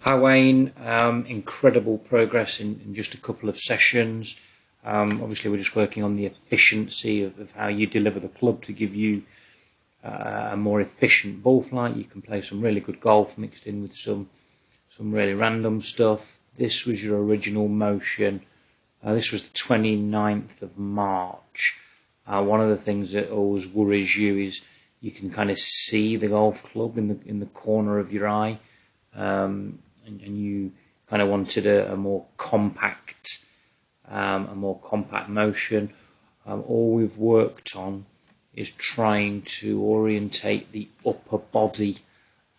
Hi Wayne, incredible progress in just a couple of sessions. Obviously we're just working on the efficiency of how you deliver the club to give you a more efficient ball flight. You can play some really good golf mixed in with some really random stuff. This was your original motion. This was the 29th of March. One of the things that always worries you is you can kind of see the golf club in the corner of your eye. And you kind of wanted a more compact motion. All we've worked on is trying to orientate the upper body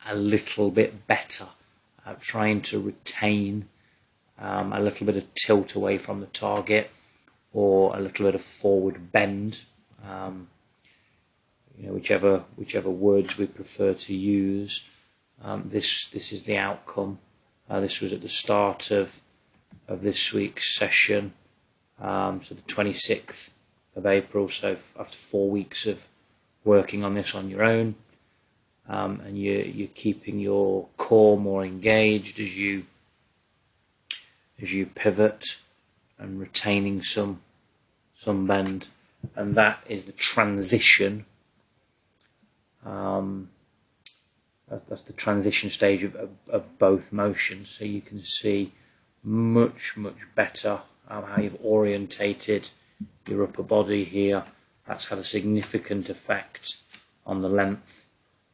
a little bit better, trying to retain a little bit of tilt away from the target or a little bit of forward bend, whichever words we prefer to use. This is the outcome. This was at the start of this week's session, so the 26th of April, so after 4 weeks of working on this on your own, and you're keeping your core more engaged as you pivot and retaining some bend, and that is the transition. That's the transition stage of both motions. So you can see much better how you've orientated your upper body here. That's had a significant effect on the length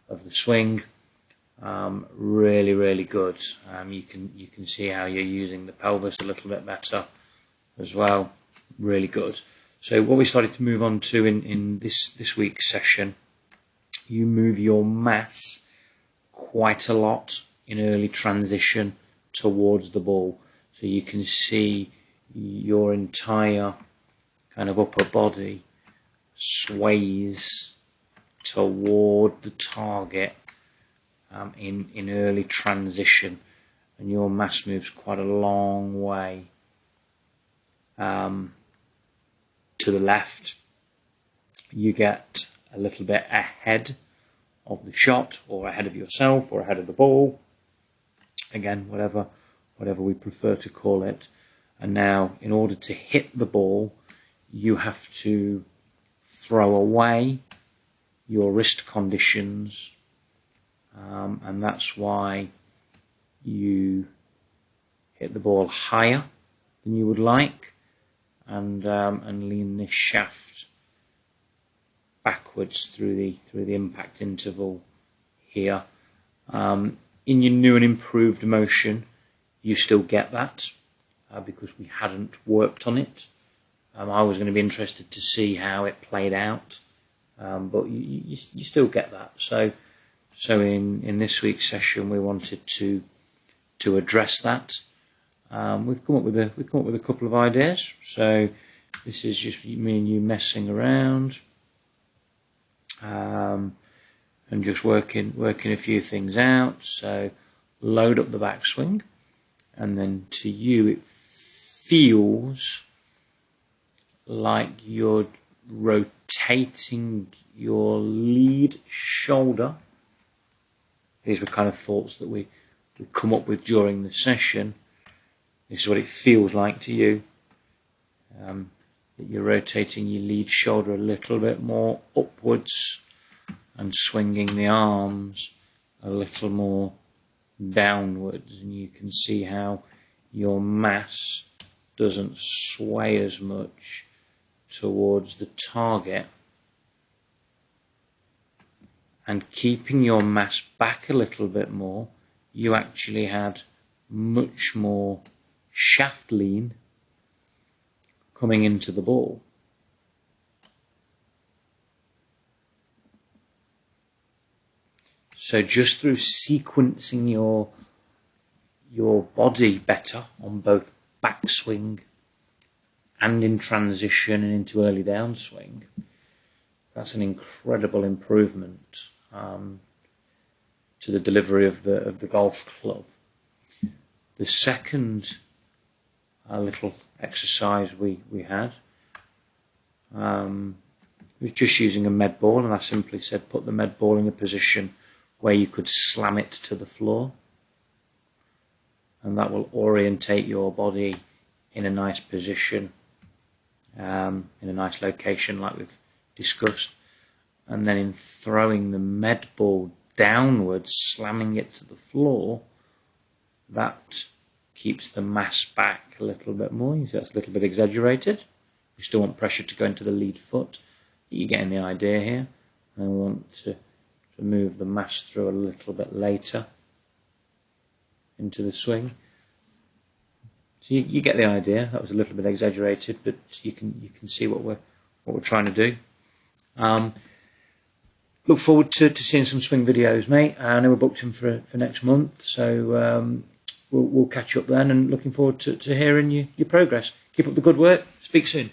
of the swing. Really good. You can see how you're using the pelvis a little bit better as well. Really good. So what we started to move on to in this week's session, you move your mass quite a lot in early transition towards the ball. So you can see your entire kind of upper body sways toward the target in early transition, and your mass moves quite a long way to the left. You get a little bit ahead of the shot, or ahead of yourself, or ahead of the ball. Again, whatever we prefer to call it. And now, in order to hit the ball, you have to throw away your wrist conditions, and that's why you hit the ball higher than you would like, and lean this shaft backwards through the impact interval here. In your new and improved motion, you still get that because we hadn't worked on it. I was going to be interested to see how it played out, but you still get that. So in this week's session, we wanted to address that. We've come up with a couple of ideas. So this is just me and you messing around. And just working a few things out. So load up the backswing, and then to you it feels like you're rotating your lead shoulder. These were kind of thoughts that we come up with during the session. This is what it feels like to you. That you're rotating your lead shoulder a little bit more upwards and swinging the arms a little more downwards, and you can see how your mass doesn't sway as much towards the target, and keeping your mass back a little bit more, you actually had much more shaft lean coming into the ball. So just through sequencing your body better on both backswing and in transition and into early downswing, that's an incredible improvement to the delivery of the golf club. The second little exercise we had was just using a med ball, and I simply said put the med ball in a position where you could slam it to the floor. and that will orientate your body in a nice position, in a nice location like we've discussed. And then in throwing the med ball downwards, slamming it to the floor, that keeps the mass back a little bit more. That's a little bit exaggerated. We still want pressure to go into the lead foot. You're getting the idea here. And we want to move the mass through a little bit later into the swing. So you get the idea. That was a little bit exaggerated, but you can see what we're trying to do. Look forward to seeing some swing videos, mate. I know we're booked in for next month, so we'll catch up then, and looking forward to hearing your progress. Keep up the good work. Speak soon.